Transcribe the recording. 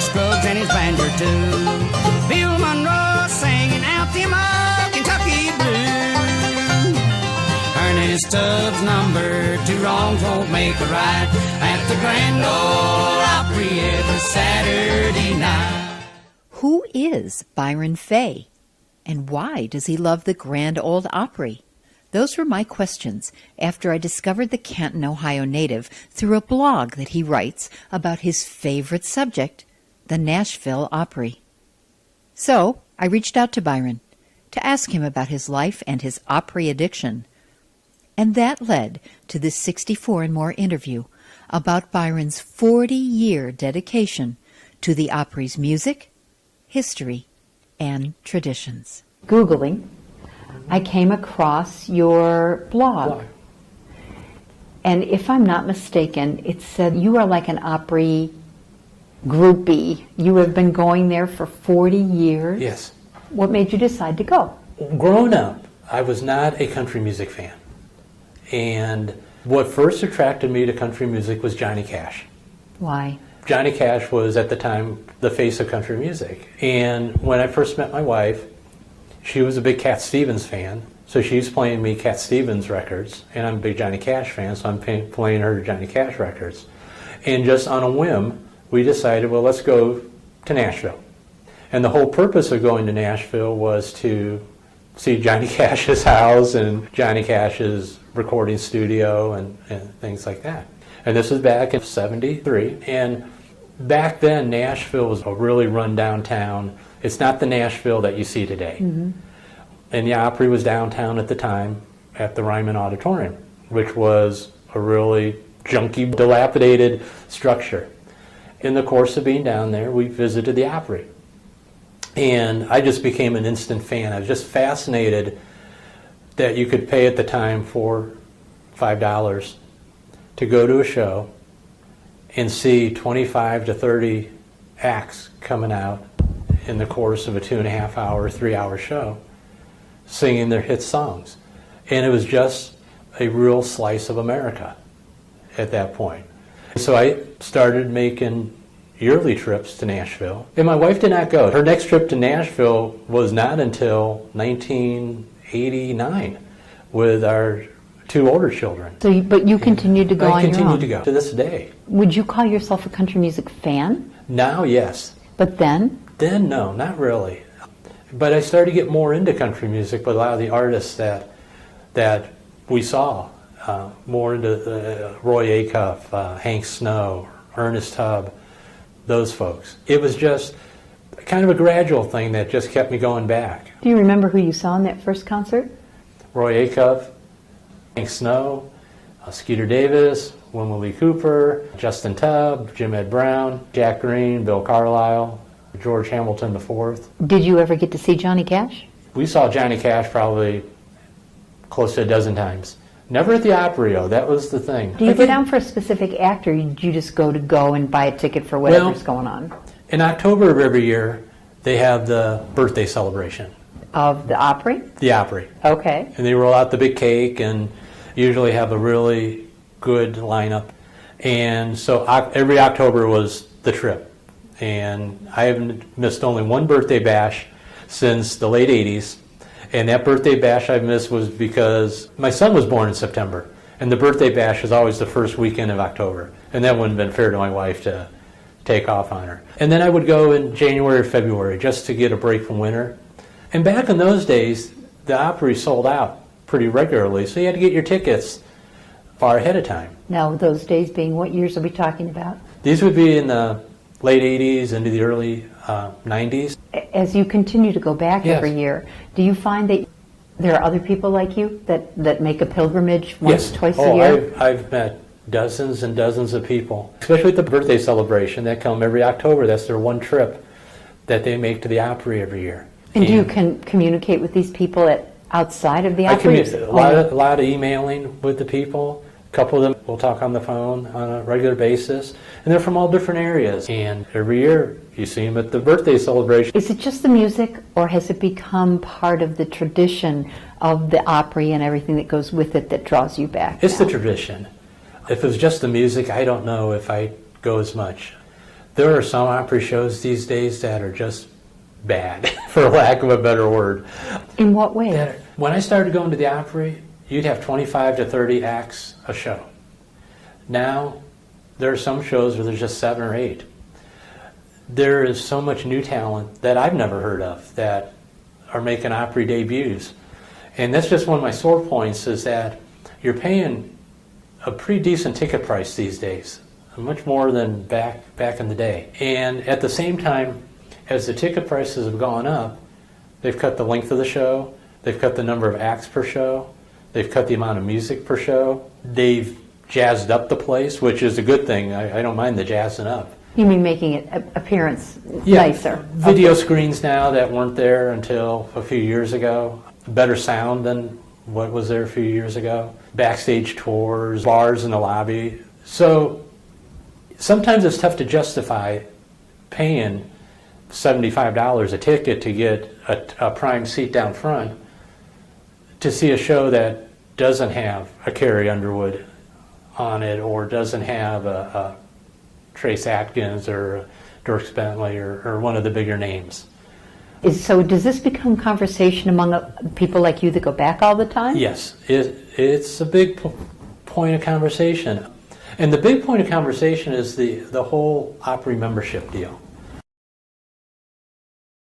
old Scruggs and his banjo too. Bill Monroe singing out them old Kentucky blues. Ernest Tubbs number 2 wrongs won't make a right at the Grand Ole Opry every Saturday night. Who is Byron Fay? And why does he love the Grand Ole Opry? Those were my questions after I discovered the Canton, Ohio native through a blog that he writes about his favorite subject, the Nashville Opry. So I reached out to Byron to ask him about his life and his Opry addiction. And that led to this 64 and more interview about Byron's 40-year dedication to the Opry's music, history, and traditions. Googling, I came across your blog. And if I'm not mistaken, it said you are like an Opry groupie. You have been going there for 40 years. Yes. What made you decide to go? Growing up, I was not a country music fan. And what first attracted me to country music was Johnny Cash. Why? Johnny Cash was, at the time, the face of country music. And when I first met my wife, she was a big Cat Stevens fan, so she was playing me Cat Stevens records, and I'm a big Johnny Cash fan, so I'm playing her Johnny Cash records. And just on a whim, we decided, well, let's go to Nashville. And the whole purpose of going to Nashville was to see Johnny Cash's house and Johnny Cash's recording studio and things like that. And this was back in '73, and back then Nashville was a really run-down town. It's not the Nashville that you see today. Mm-hmm. And the Opry was downtown at the time at the Ryman Auditorium, which was a really junky, dilapidated structure. In the course of being down there, we visited the Opry. And I just became an instant fan. I was just fascinated that you could pay at the time $5 to go to a show and see 25 to 30 acts coming out in the course of a 2.5 hour, 3 hour show, singing their hit songs. And it was just a real slice of America at that point. So I started making yearly trips to Nashville. And my wife did not go. Her next trip to Nashville was not until 1989 with our 2 older children. So, but you continued to go on your own? I continued to go to this day. Would you call yourself a country music fan? Now, yes. But then? Then, no, not really. But I started to get more into country music with a lot of the artists that we saw. More into Roy Acuff, Hank Snow, Ernest Tubb, those folks. It was just kind of a gradual thing that just kept me going back. Do you remember who you saw in that first concert? Roy Acuff, Hank Snow, Skeeter Davis, Wilma Lee Cooper, Justin Tubb, Jim Ed Brown, Jack Green, Bill Carlisle, George Hamilton IV. Did you ever get to see Johnny Cash? We saw Johnny Cash probably close to a dozen times. Never at the Opry, though. That was the thing. Do you go down for a specific act, or do you just go and buy a ticket for whatever's going on? In October of every year, they have the birthday celebration. Of the Opry? The Opry. Okay. And they roll out the big cake and usually have a really good lineup. And so every October was the trip. And I haven't missed only one birthday bash since the late 80s. And that birthday bash I missed was because my son was born in September. And the birthday bash is always the first weekend of October. And that wouldn't have been fair to my wife to take off on her. And then I would go in January or February just to get a break from winter. And back in those days, the Opry sold out pretty regularly. So you had to get your tickets far ahead of time. Now, those days being, what years are we talking about? These would be in the late 80s into the early 90s. As you continue to go back every year, do you find that there are other people like you that make a pilgrimage once, twice a year? I've met dozens and dozens of people, especially at the birthday celebration that come every October. That's their one trip that they make to the Opry every year. And do you communicate with these people outside of the Opry? I communicate a lot of emailing with the people. A couple of them will talk on the phone on a regular basis, and they're from all different areas. And every year you see them at the birthday celebration. Is it just the music, or has it become part of the tradition of the Opry and everything that goes with it that draws you back? It's the tradition. If it was just the music, I don't know if I'd go as much. There are some Opry shows these days that are just bad, for lack of a better word. In what way? When I started going to the Opry, you'd have 25 to 30 acts a show. Now, there are some shows where there's just 7 or 8. There is so much new talent that I've never heard of that are making Opry debuts. And that's just one of my sore points, is that you're paying a pretty decent ticket price these days, much more than back in the day. And at the same time, as the ticket prices have gone up, they've cut the length of the show, they've cut the number of acts per show, they've cut the amount of music per show, they've jazzed up the place, which is a good thing. I don't mind the jazzing up. You mean making it appearance nicer? Video screens now that weren't there until a few years ago. Better sound than what was there a few years ago. Backstage tours, bars in the lobby. So sometimes it's tough to justify paying $75 a ticket to get a prime seat down front to see a show that doesn't have a Carrie Underwood on it, or doesn't have a Trace Atkins or Dierks Bentley or one of the bigger names. So does this become conversation among people like you that go back all the time? Yes, it's a big point of conversation. And the big point of conversation is the whole Opry membership deal.